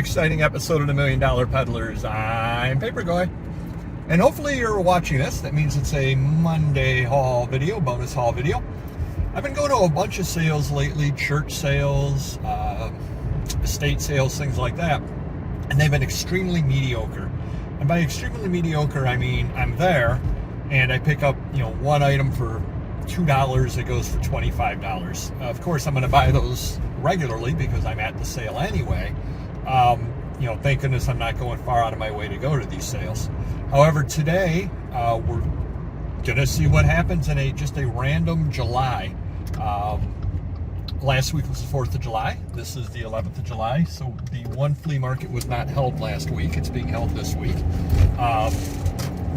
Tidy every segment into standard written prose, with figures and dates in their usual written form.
exciting episode of the $1 Million Peddlers. I'm Papergoy, and hopefully you're watching this. That means it's a Monday haul video, bonus haul video. I've been going to a bunch of sales lately, church sales, estate sales, things like that, and they've been extremely mediocre. And by extremely mediocre, I mean I'm there and I pick up, one item for $2, it goes for $25. Of course, I'm going to buy those regularly because I'm at the sale anyway. Thank goodness I'm not going far out of my way to go to these sales. However, today we're gonna see what happens in just a random July. Last week was the 4th of July. This is the 11th of July. So the one flea market was not held last week. It's being held this week.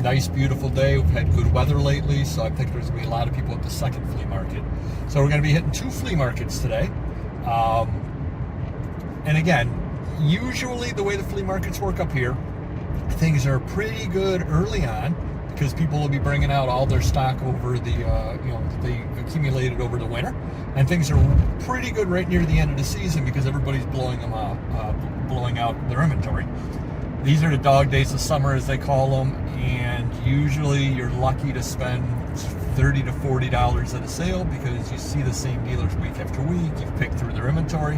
Nice, beautiful day. We've had good weather lately, so I think there's gonna be a lot of people at the second flea market. So we're gonna be hitting 2 flea markets today. And again, usually the way the flea markets work up here, things are pretty good early on because people will be bringing out all their stock over the, that they accumulated over the winter, and things are pretty good right near the end of the season because everybody's blowing out their inventory. These are the dog days of summer, as they call them, and usually you're lucky to spend $30 to $40 at a sale because you see the same dealers week after week. You've picked through their inventory.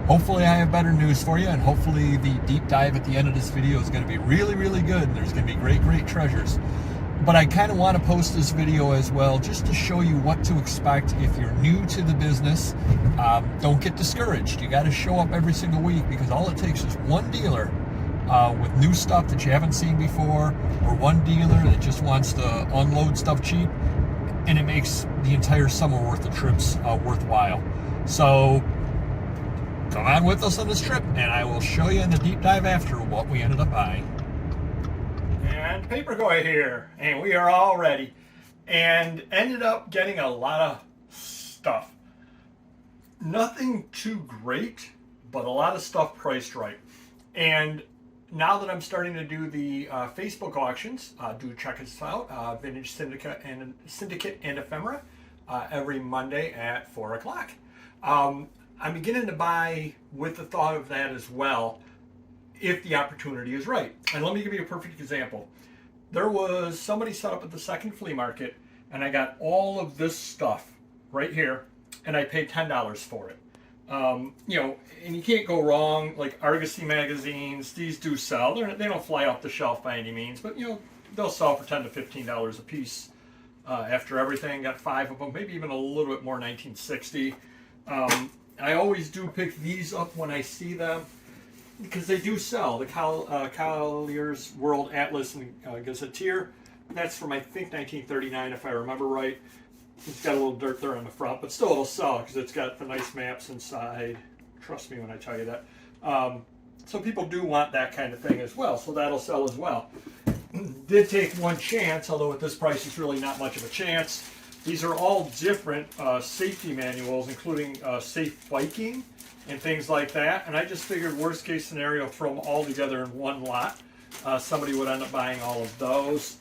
Hopefully I have better news for you, and hopefully the deep dive at the end of this video is going to be really, really good, and there's going to be great, great treasures. But I kind of want to post this video as well just to show you what to expect if you're new to the business. Don't get discouraged. You got to show up every single week because all it takes is one dealer with new stuff that you haven't seen before, or one dealer that just wants to unload stuff cheap, and it makes the entire summer worth of trips worthwhile. So come on with us on this trip, and I will show you in the deep dive after what we ended up buying. And Papergoy here, and we are all ready, and ended up getting a lot of stuff. Nothing too great, but a lot of stuff priced right. And now that I'm starting to do the Facebook auctions, do check us out, Vintage Syndicate and Ephemera, every Monday at 4 o'clock. I'm beginning to buy with the thought of that as well, if the opportunity is right. And let me give you a perfect example. There was somebody set up at the second flea market, and I got all of this stuff right here, and I paid $10 for it. And you can't go wrong. Like Argosy magazines, these do sell. They don't fly off the shelf by any means, but they'll sell for $10 to $15 a piece after everything. Got 5 of them, maybe even a little bit more. 1960. I always do pick these up when I see them because they do sell. The Collier's World Atlas and Gazetteer, that's from I think 1939 if I remember right. It's got a little dirt there on the front, but still it'll sell because it's got the nice maps inside. Trust me when I tell you that. So people do want that kind of thing as well, so that'll sell as well. Did take one chance, although at this price it's really not much of a chance. These are all different safety manuals, including safe biking and things like that. And I just figured worst case scenario, throw them all together in one lot. Somebody would end up buying all of those.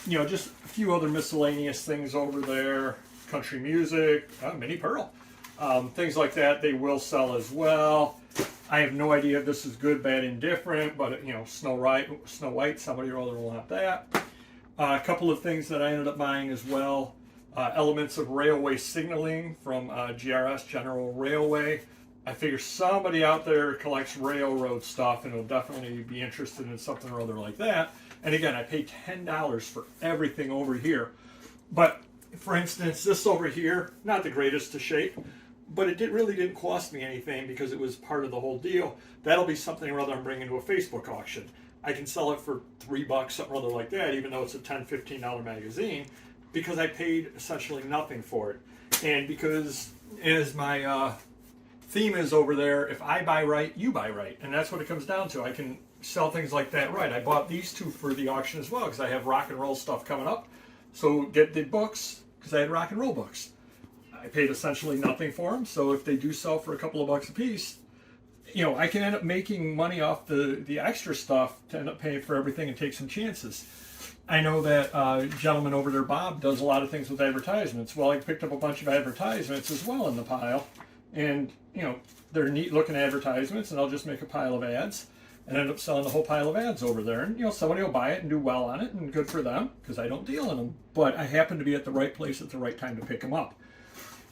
Just a few other miscellaneous things over there. Country music, Mini Pearl. Things like that, they will sell as well. I have no idea if this is good, bad, indifferent, but Snow White, somebody or other will want that. A couple of things that I ended up buying as well. Elements of railway signaling from GRS, General Railway. I figure somebody out there collects railroad stuff and will definitely be interested in something or other like that. And again, I paid $10 for everything over here. But for instance, this over here, not the greatest of shape, but it really didn't cost me anything because it was part of the whole deal. That'll be something or other I'm bringing to a Facebook auction. I can sell it for $3, something or other like that, even though it's a $10, $15 magazine, because I paid essentially nothing for it. And because, as my theme is over there, if I buy right, you buy right. And that's what it comes down to. I can sell things like that right. I bought these 2 for the auction as well because I have rock and roll stuff coming up. So get the books because I had rock and roll books. I paid essentially nothing for them. So if they do sell for a couple of bucks a piece, I can end up making money off the extra stuff to end up paying for everything and take some chances. I know that gentleman over there, Bob, does a lot of things with advertisements. Well, I picked up a bunch of advertisements as well in the pile and they're neat looking advertisements, and I'll just make a pile of ads and end up selling the whole pile of ads over there. And somebody will buy it and do well on it, and good for them, because I don't deal in them. But I happen to be at the right place at the right time to pick them up.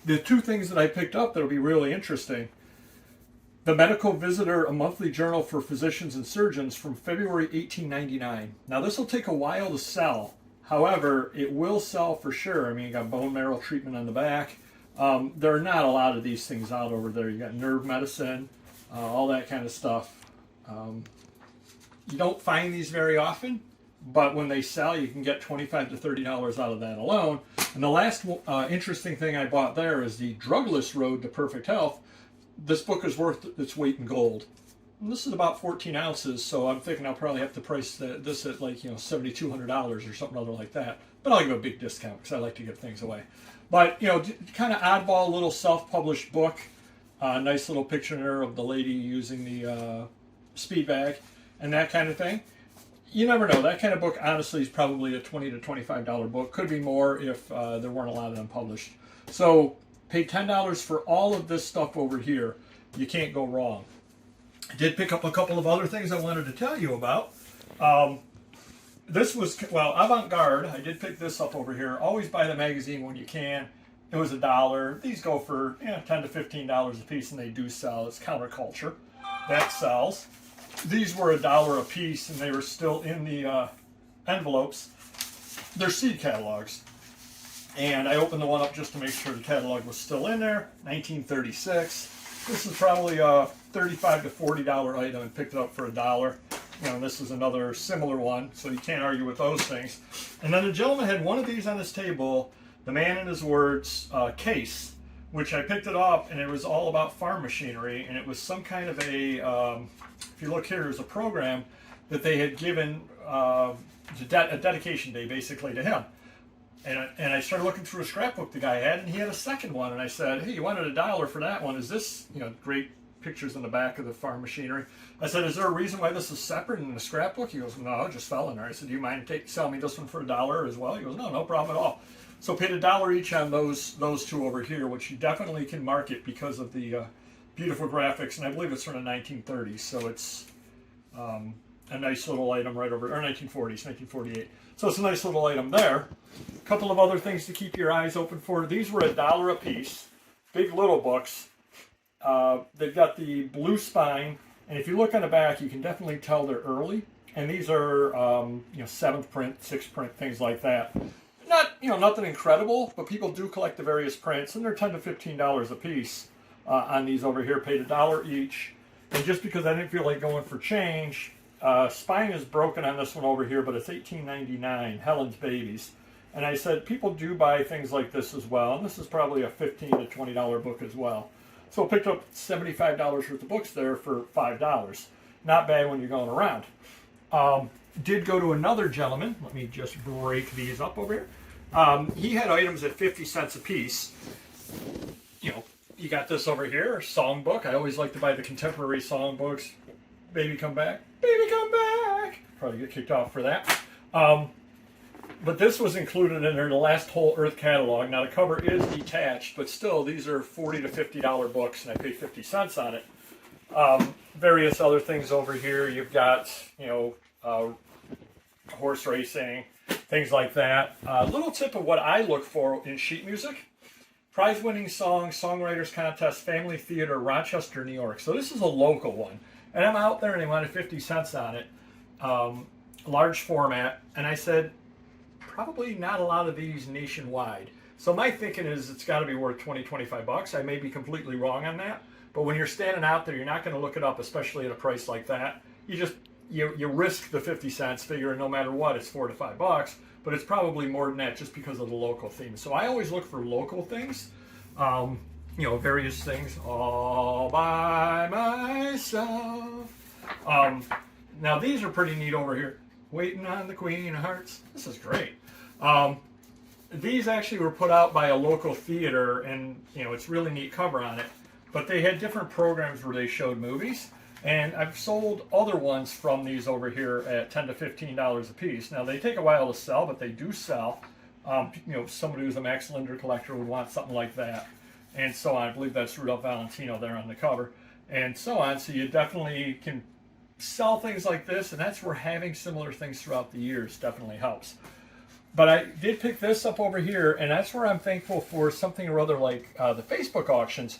The two things that I picked up that'll be really interesting: the Medical Visitor, a monthly journal for physicians and surgeons, from February 1899. Now this will take a while to sell. However, it will sell for sure. I mean, you got bone marrow treatment on the back. There are not a lot of these things out over there. You got nerve medicine, all that kind of stuff. You don't find these very often, but when they sell, you can get $25 to $30 out of that alone. And the last interesting thing I bought there is the Drugless Road to Perfect Health. This book is worth its weight in gold. And this is about 14 ounces, so I'm thinking I'll probably have to price this at like $7,200 or something other like that. But I'll give a big discount because I like to give things away. But kind of oddball little self-published book. Nice little picture there of the lady using the speed bag and that kind of thing. You never know. That kind of book, honestly, is probably a $20 to $25 book. Could be more if there weren't a lot of them published. So pay $10 for all of this stuff over here. You can't go wrong. I did pick up a couple of other things I wanted to tell you about. This was, well, avant-garde. I did pick this up over here. Always buy the magazine when you can. It was $1. These go for $10 to $15 a piece, and they do sell. It's counterculture. That sells. These were $1 a piece, and they were still in the envelopes. They're seed catalogs. And I opened the one up just to make sure the catalog was still in there. 1936. This is probably a $35 to $40 item, and picked it up for $1. This is another similar one, so you can't argue with those things. And then the gentleman had one of these on his table, the man in his words case, which I picked it up, and it was all about farm machinery, and it was some kind of a, if you look here, there's a program that they had given a dedication day basically to him. And I started looking through a scrapbook the guy had, and he had a second one, and I said, hey, you wanted $1 for that one. Is this, great pictures in the back of the farm machinery. I said, is there a reason why this is separate in the scrapbook? He goes, no, it just fell in there. I said, do you mind selling me this one for $1 as well? He goes, no problem at all. So paid $1 each on those two over here, which you definitely can market because of the beautiful graphics, and I believe it's from the 1930s, so it's a nice little item right over, or 1940s, 1948. So it's a nice little item there. A couple of other things to keep your eyes open for. These were $1 a piece, big little books. They've got the blue spine, and if you look on the back, you can definitely tell they're early. And these are 7th print, 6th print, things like that. Not nothing incredible, but people do collect the various prints, and they're $10 to $15 a piece on these over here. Paid $1 each, and just because I didn't feel like going for change, spine is broken on this one over here, but it's $18.99. Helen's Babies. And I said people do buy things like this as well, and this is probably a $15 to $20 book as well. So I picked up $75 worth of books there for $5. Not bad when you're going around. Did go to another gentleman. Let me just break these up over here. He had items at 50 cents a piece. You got this over here, songbook. I always like to buy the contemporary songbooks. Baby Come Back. Baby Come Back. Probably get kicked off for that. But this was included in there, the last Whole Earth catalog. Now the cover is detached, but still these are $40 to $50 books, and I paid 50 cents on it. Various other things over here. You've got, horse racing, things like that. A little tip of what I look for in sheet music. Prize-winning song, songwriters contest, family theater, Rochester, New York. So this is a local one. And I'm out there and they wanted 50 cents on it. Large format. And I said, probably not a lot of these nationwide. So my thinking is it's got to be worth 20, 25 bucks. I may be completely wrong on that. But when you're standing out there, you're not going to look it up, especially at a price like that. You risk the 50 cents, figuring no matter what, it's $4 to $5. But it's probably more than that just because of the local theme. So I always look for local things. Various things all by myself. Now these are pretty neat over here. Waiting on the Queen of Hearts. This is great. These actually were put out by a local theater, and it's really neat cover on it. But they had different programs where they showed movies, and I've sold other ones from these over here at $10 to $15 a piece. Now they take a while to sell, but they do sell. Somebody who's a Max Linder collector would want something like that. and so on. I believe that's Rudolph Valentino there on the cover, and so on. So you definitely can sell things like this, and that's where having similar things throughout the years definitely helps. But I did pick this up over here, and that's where I'm thankful for something or other like the Facebook auctions,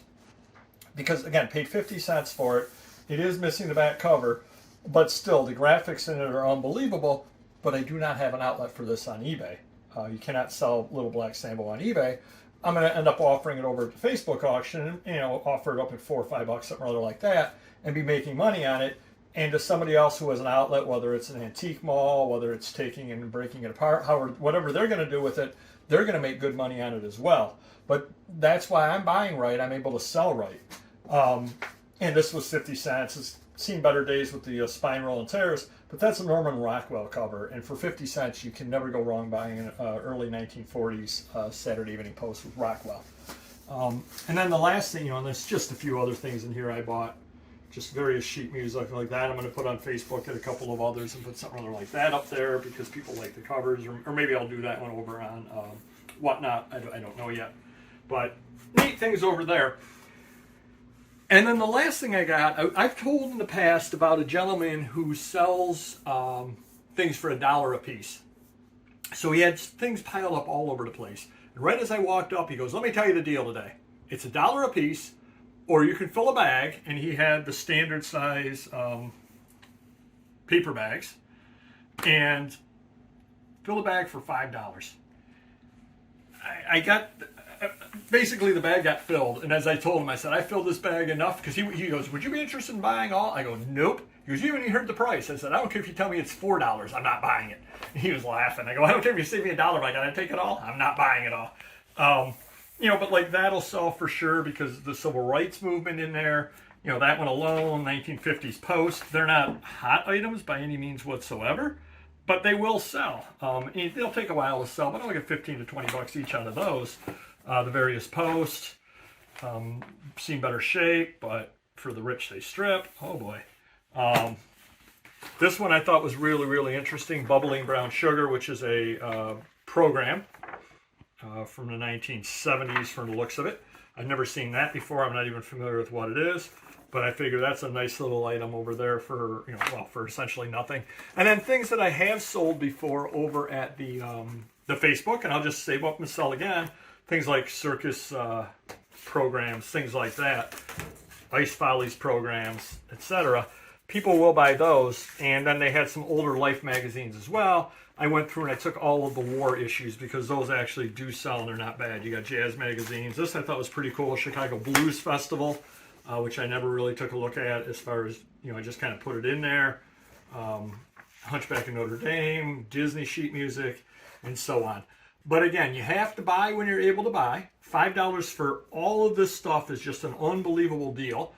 because again, paid 50 cents for it. It is missing the back cover, but still the graphics in it are unbelievable. But I do not have an outlet for this on eBay. You cannot sell Little Black Sambo on eBay. I'm going to end up offering it over at the Facebook auction, and offer it up at $4 or $5, something or other like that, and be making money on it. And to somebody else who has an outlet, whether it's an antique mall, whether it's taking and breaking it apart, whatever they're going to do with it, they're going to make good money on it as well. But that's why I'm buying right. I'm able to sell right. And this was 50 cents. It's seen better days with the spine roll and tears, but that's a Norman Rockwell cover. And for 50 cents, you can never go wrong buying an early 1940s Saturday Evening Post with Rockwell. And then the last thing, and there's just a few other things in here I bought. Just various sheet music like that. I'm going to put on Facebook and a couple of others and put something other like that up there because people like the covers, or maybe I'll do that one over on Whatnot. I don't know yet. But neat things over there. And then the last thing I got, I've told in the past about a gentleman who sells things for $1 a piece. So he had things piled up all over the place. And right as I walked up, he goes, "Let me tell you the deal today. It's $1 a piece, or you can fill a bag," and he had the standard size paper bags, and fill a bag for $5. I got, basically the bag got filled, and as I told him, I said, "I filled this bag enough," because he goes, "Would you be interested in buying all?" I go, "Nope." He goes, "You haven't even heard the price." I said, "I don't care if you tell me it's $4, I'm not buying it." And he was laughing. I go, "I don't care if you save me $1, but I gotta take it all, I'm not buying it all." But like that'll sell for sure because the civil rights movement in there, that one alone, 1950s Post, they're not hot items by any means whatsoever, but they will sell. They'll take a while to sell, but I'll get 15 to 20 bucks each out of those. The various Posts, seem better shape, but for the rich they strip. Oh boy. This one I thought was really, really interesting. Bubbling Brown Sugar, which is a program. From the 1970s from the looks of it. I've never seen that before. I'm not even familiar with what it is, but I figure that's a nice little item over there for, for essentially nothing. And then things that I have sold before over at the Facebook, and I'll just save up and sell again. Things like circus programs, things like that, Ice Follies programs, etc. People will buy those, and then they had some older Life magazines as well. I went through and I took all of the war issues because those actually do sell and they're not bad. You got jazz magazines. This I thought was pretty cool. Chicago Blues Festival, which I never really took a look at as far as, I just kind of put it in there. Hunchback of Notre Dame, Disney sheet music, and so on. But again, you have to buy when you're able to buy. $5 for all of this stuff is just an unbelievable deal.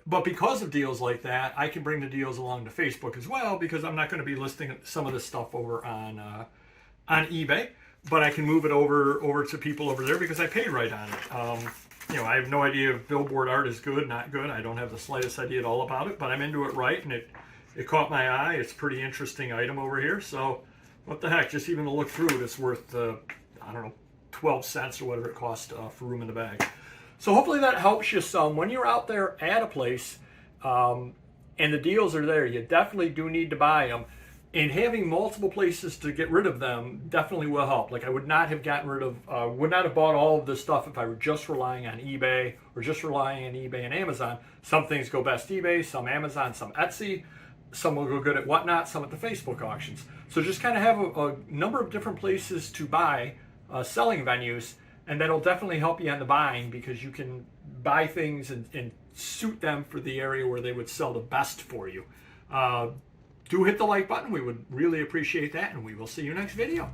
But because of deals like that, I can bring the deals along to Facebook as well because I'm not going to be listing some of this stuff over on eBay, but I can move it over to people over there because I paid right on it. I have no idea if billboard art is good, not good. I don't have the slightest idea at all about it, but I'm into it right, and it caught my eye. It's a pretty interesting item over here. So what the heck? Just even to look through it, it's worth 12 cents or whatever it costs for room in the bag. So hopefully that helps you some. When you're out there at a place and the deals are there, you definitely do need to buy them. And having multiple places to get rid of them definitely will help. Like I would not have would not have bought all of this stuff if I were just relying on eBay or just relying on eBay and Amazon. Some things go best eBay, some Amazon, some Etsy. Some will go good at Whatnot, some at the Facebook auctions. So just kind of have a number of different places to buy, selling venues. And that'll definitely help you on the buying because you can buy things and suit them for the area where they would sell the best for you. Do hit the like button. We would really appreciate that, and we will see you next video.